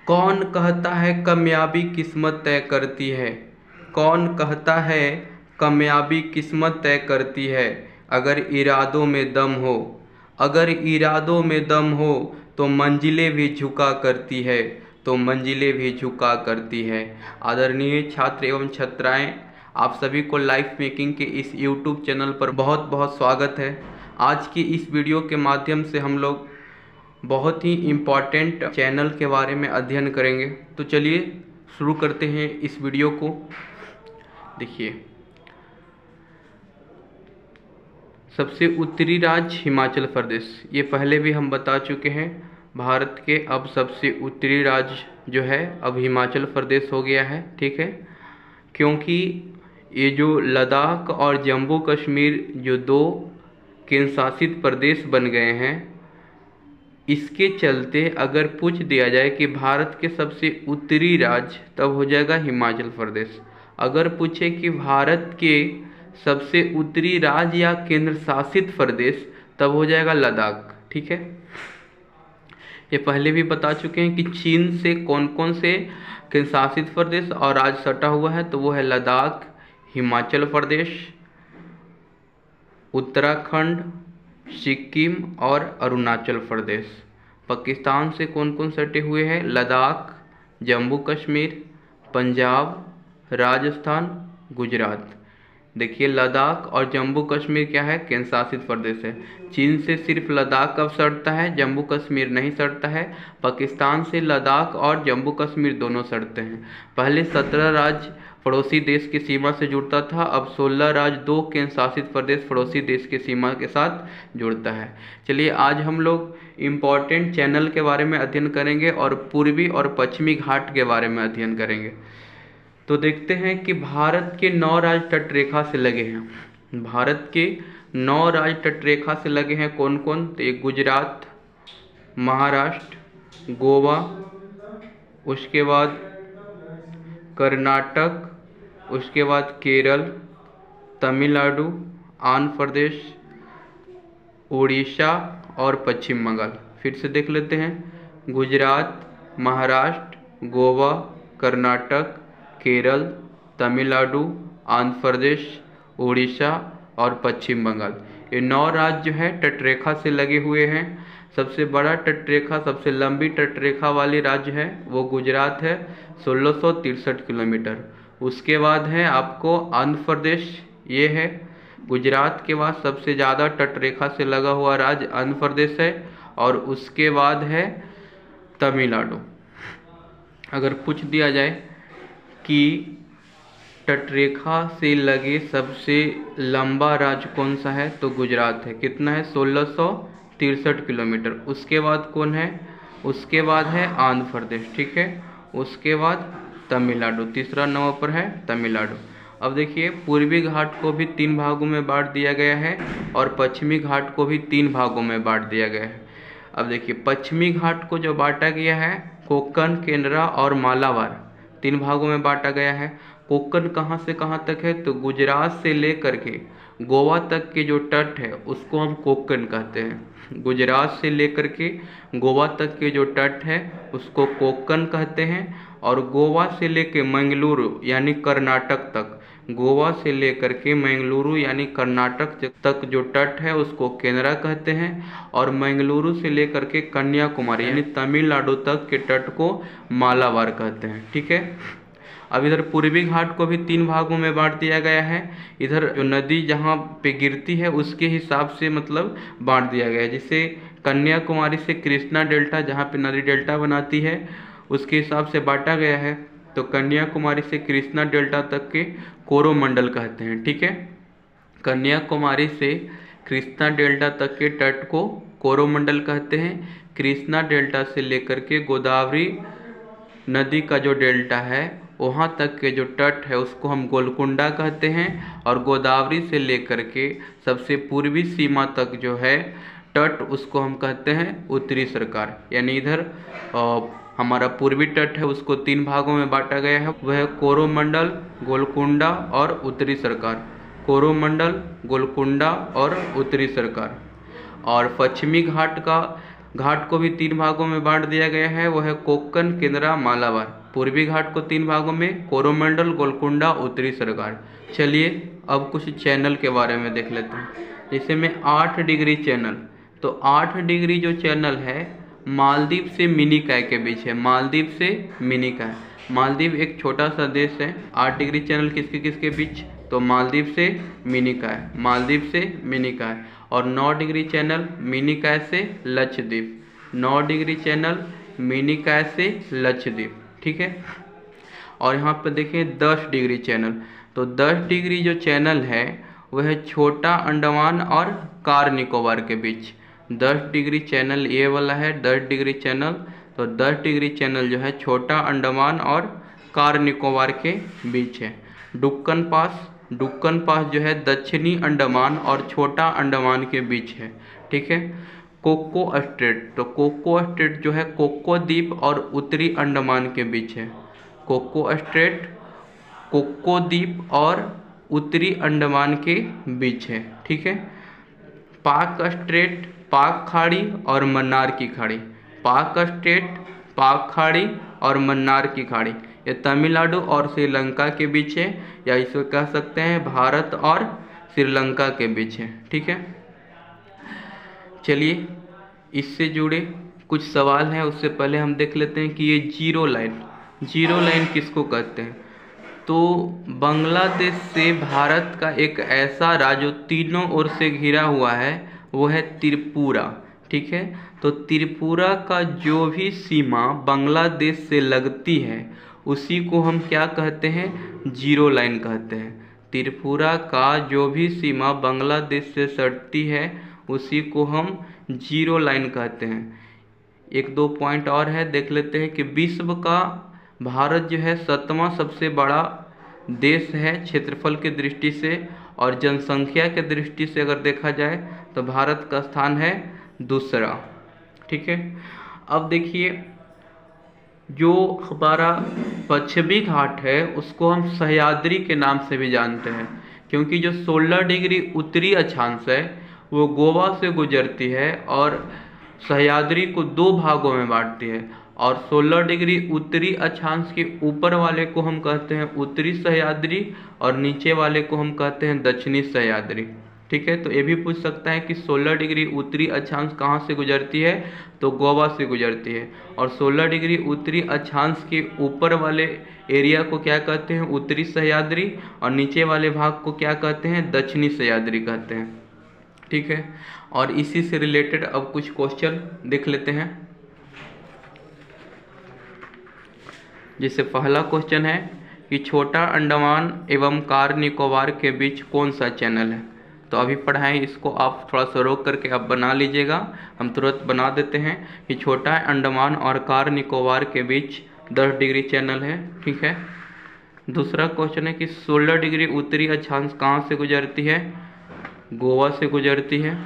कौन कहता है कामयाबी किस्मत तय करती है? कौन कहता है कामयाबी किस्मत तय करती है? अगर इरादों में दम हो, अगर इरादों में दम हो तो मंजिलें भी झुका करती है, तो मंजिलें भी झुका करती है। आदरणीय छात्र एवं छात्राएं, आप सभी को लाइफ मेकिंग के इस यूट्यूब चैनल पर बहुत बहुत स्वागत है। आज की इस वीडियो के माध्यम से हम लोग बहुत ही इम्पॉर्टेंट चैनल के बारे में अध्ययन करेंगे। तो चलिए शुरू करते हैं इस वीडियो को। देखिए, सबसे उत्तरी राज्य हिमाचल प्रदेश, ये पहले भी हम बता चुके हैं। भारत के अब सबसे उत्तरी राज्य जो है अब हिमाचल प्रदेश हो गया है, ठीक है। क्योंकि ये जो लद्दाख और जम्मू कश्मीर जो दो केंद्र शासित प्रदेश बन गए हैं, इसके चलते अगर पूछ दिया जाए कि भारत के सबसे उत्तरी राज्य, तब हो जाएगा हिमाचल प्रदेश। अगर पूछे कि भारत के सबसे उत्तरी राज्य या केंद्र शासित प्रदेश, तब हो जाएगा लद्दाख, ठीक है। ये पहले भी बता चुके हैं कि चीन से कौन कौन से केंद्र शासित प्रदेश और राज्य सटा हुआ है, तो वो है लद्दाख, हिमाचल प्रदेश, उत्तराखंड, सिक्किम और अरुणाचल प्रदेश। पाकिस्तान से कौन कौन सटे हुए हैं? लद्दाख, जम्मू कश्मीर, पंजाब, राजस्थान, गुजरात। देखिए, लद्दाख और जम्मू कश्मीर क्या है? केंद्र शासित प्रदेश है। चीन से सिर्फ लद्दाख अब सटता है, जम्मू कश्मीर नहीं सटता है। पाकिस्तान से लद्दाख और जम्मू कश्मीर दोनों सटते हैं। पहले 17 राज्य पड़ोसी देश की सीमा से जुड़ता था, अब 16 राज्य दो केंद्र शासित प्रदेश पड़ोसी देश की सीमा के साथ जुड़ता है। चलिए, आज हम लोग इम्पॉर्टेंट चैनल के बारे में अध्ययन करेंगे और पूर्वी और पश्चिमी घाट के बारे में अध्ययन करेंगे। तो देखते हैं कि भारत के 9 राज्य तटरेखा से लगे हैं। भारत के 9 राज्य तटरेखा से लगे हैं कौन कौन? तो ये गुजरात, महाराष्ट्र, गोवा, उसके बाद कर्नाटक, उसके बाद केरल, तमिलनाडु, आंध्र प्रदेश, उड़ीसा और पश्चिम बंगाल। फिर से देख लेते हैं। गुजरात, महाराष्ट्र, गोवा, कर्नाटक, केरल, तमिलनाडु, आंध्र प्रदेश, उड़ीसा और पश्चिम बंगाल। ये 9 राज्य जो है तटरेखा से लगे हुए हैं। सबसे बड़ा तटरेखा, सबसे लंबी तटरेखा वाली राज्य है वो गुजरात है, 1663 किलोमीटर। उसके बाद है आपको आंध्र प्रदेश, ये है। गुजरात के बाद सबसे ज़्यादा तटरेखा से लगा हुआ राज्य आंध्र प्रदेश है, और उसके बाद है तमिलनाडु। अगर पूछ दिया जाए कि तटरेखा से लगे सबसे लंबा राज्य कौन सा है, तो गुजरात है। कितना है? 1663 किलोमीटर। उसके बाद कौन है? उसके बाद है आंध्र प्रदेश, ठीक है। उसके बाद तमिलनाडु, तीसरा नंबर पर है तमिलनाडु। अब देखिए, पूर्वी घाट को भी 3 भागों में बांट दिया गया है और पश्चिमी घाट को भी 3 भागों में बांट दिया गया है। अब देखिए, पश्चिमी घाट को जो बांटा गया है, कोंकण, केंद्रा और मालाबार, 3 भागों में बांटा गया है। कोंकण कहाँ से कहाँ तक है? तो गुजरात से लेकर के गोवा तक के जो तट है उसको हम कोंकण कहते हैं। गुजरात से लेकर के गोवा तक के जो तट है उसको कोंकण कहते हैं। और गोवा से लेकर मंगलुरु यानी कर्नाटक तक, गोवा से लेकर के मंगलुरु यानी कर्नाटक तक जो तट है उसको केंद्रा कहते हैं। और मंगलुरु से लेकर के कन्याकुमारी यानी तमिलनाडु तक के तट को मालाबार कहते हैं, ठीक है। अब इधर पूर्वी घाट को भी 3 भागों में बांट दिया गया है। इधर जो नदी जहाँ पे गिरती है उसके हिसाब से मतलब बांट दिया गया है। जैसे कन्याकुमारी से कृष्णा डेल्टा, जहाँ पे नदी डेल्टा बनाती है, उसके हिसाब से बांटा गया है। तो कन्याकुमारी से कृष्णा डेल्टा तक के कोरोमंडल कहते हैं, ठीक है। कन्याकुमारी से कृष्णा डेल्टा तक के तट को कोरोमंडल कहते हैं। कृष्णा डेल्टा से लेकर के गोदावरी नदी का जो डेल्टा है वहाँ तक के जो तट है उसको हम गोलकुंडा कहते हैं। और गोदावरी से लेकर के सबसे पूर्वी सीमा तक जो है तट उसको हम कहते हैं उत्तरी सरकार। यानी इधर हमारा पूर्वी तट है उसको 3 भागों में बांटा गया है, वह है कोरोमंडल, गोलकुंडा और उत्तरी सरकार। कोरोमंडल, गोलकुंडा और उत्तरी सरकार। और पश्चिमी घाट का घाट को भी 3 भागों में बांट दिया गया है, वो है कोक्कन, केंद्रा, मालाबार। पूर्वी घाट को 3 भागों में, कोरोमंडल, गोलकुंडा, उत्तरी सरगार। चलिए अब कुछ चैनल के बारे में देख लेते हैं। जैसे में 8 डिग्री चैनल, तो 8 डिग्री जो चैनल है मालदीव से मिनिकॉय के बीच है। मालदीव से मिनिकॉय, मालदीव एक छोटा सा देश है। 8 डिग्री चैनल किसके किसके बीच, तो मालदीव से मिनिकॉय, मालदीव से मिनिकॉय। और 9 डिग्री चैनल मिनिकॉय से लक्षद्वीप, 9 डिग्री चैनल मिनिकॉय से लक्षद्वीप, ठीक है। और यहाँ पर देखिए 10 डिग्री चैनल, तो 10 डिग्री जो चैनल है वह छोटा अंडमान और कार निकोबार के बीच। 10 डिग्री चैनल ये वाला है 10 डिग्री चैनल, तो 10 डिग्री चैनल जो है छोटा अंडमान और कार निकोबार के बीच है। डुक्कन पास, डुक्कन पास जो है दक्षिणी अंडमान और छोटा अंडमान के बीच है, ठीक है। कोको स्ट्रेट, तो कोको स्ट्रेट जो है कोको द्वीप और उत्तरी अंडमान के बीच है। कोको स्ट्रेट कोको द्वीप और उत्तरी अंडमान के बीच है, ठीक है। पाक स्ट्रेट पाक खाड़ी और मन्नार की खाड़ी, पाक स्ट्रेट पाक खाड़ी और मन्नार की खाड़ी, ये तमिलनाडु और श्रीलंका के बीच है, या इसे कह सकते हैं भारत और श्रीलंका के बीच है, ठीक है। चलिए इससे जुड़े कुछ सवाल हैं, उससे पहले हम देख लेते हैं कि ये जीरो लाइन, जीरो लाइन किसको कहते हैं। तो बांग्लादेश से भारत का एक ऐसा राज्य जो तीनों ओर से घिरा हुआ है वो है त्रिपुरा, ठीक है। तो त्रिपुरा का जो भी सीमा बांग्लादेश से लगती है उसी को हम क्या कहते हैं, जीरो लाइन कहते हैं। त्रिपुरा का जो भी सीमा बांग्लादेश से सटती है उसी को हम जीरो लाइन कहते हैं। 1-2 पॉइंट और है, देख लेते हैं कि विश्व का भारत जो है 7वां सबसे बड़ा देश है क्षेत्रफल की दृष्टि से, और जनसंख्या के दृष्टि से अगर देखा जाए तो भारत का स्थान है दूसरा, ठीक है। अब देखिए जो हमारा पश्चिमी घाट है उसको हम सह्याद्री के नाम से भी जानते हैं, क्योंकि जो 16 डिग्री उत्तरी अक्षांश है वो गोवा से गुजरती है और सह्याद्री को 2 भागों में बांटती है, और 16 डिग्री उत्तरी अक्षांश के ऊपर वाले को हम कहते हैं उत्तरी सह्याद्री और नीचे वाले को हम कहते हैं दक्षिणी सह्याद्री, ठीक है। तो ये भी पूछ सकता है कि 16 डिग्री उत्तरी अक्षांश कहाँ से गुजरती है, तो गोवा से गुजरती है, और 16 डिग्री उत्तरी अक्षांश के ऊपर वाले एरिया को क्या कहते हैं, उत्तरी सह्याद्री, और नीचे वाले भाग को क्या कहते हैं, दक्षिणी सह्याद्री कहते हैं, ठीक है। और इसी से रिलेटेड अब कुछ क्वेश्चन देख लेते हैं। जैसे पहला क्वेश्चन है कि छोटा अंडमान एवं कार निकोबार के बीच कौन सा चैनल है। तो अभी पढ़ाएं इसको, आप थोड़ा सा रोक करके आप बना लीजिएगा, हम तुरंत बना देते हैं कि छोटा अंडमान और कार निकोबार के बीच 10 डिग्री चैनल है, ठीक है। दूसरा क्वेश्चन है कि 16 डिग्री उत्तरी अक्षांश कहाँ से गुजरती है, गोवा से गुजरती है।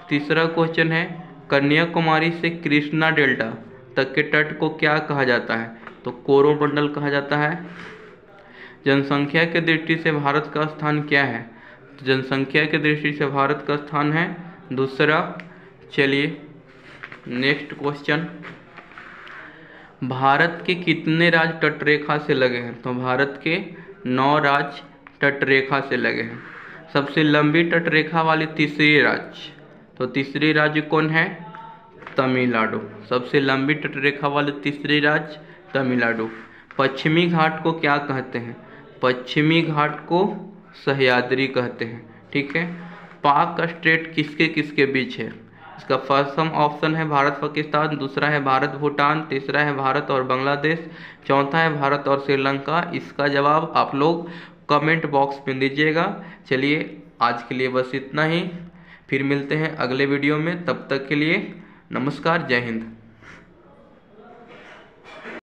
तीसरा क्वेश्चन है कन्याकुमारी से कृष्णा डेल्टा तक के तट को क्या कहा जाता है, तो कोरोमंडल कहा जाता है। जनसंख्या के दृष्टि से भारत का स्थान क्या है, तो जनसंख्या के दृष्टि से भारत का स्थान है दूसरा। चलिए नेक्स्ट क्वेश्चन, भारत के कितने राज्य तटरेखा से लगे हैं, तो भारत के 9 राज्य तटरेखा से लगे हैं। सबसे लंबी तटरेखा वाली तीसरी राज्य, तो तीसरी राज्य कौन है, तमिलनाडु। सबसे लंबी तटरेखा वाली तीसरी राज्य तमिलनाडु। पश्चिमी घाट को क्या कहते हैं, पश्चिमी घाट को सह्याद्री कहते हैं, ठीक है। पाक स्ट्रेट किसके किसके बीच है, इसका फर्स्ट ऑप्शन है भारत पाकिस्तान, दूसरा है भारत भूटान, तीसरा है भारत और बांग्लादेश, चौथा है भारत और श्रीलंका। इसका जवाब आप लोग कमेंट बॉक्स में दीजिएगा। चलिए आज के लिए बस इतना ही, फिर मिलते हैं अगले वीडियो में, तब तक के लिए नमस्कार, जय हिंद।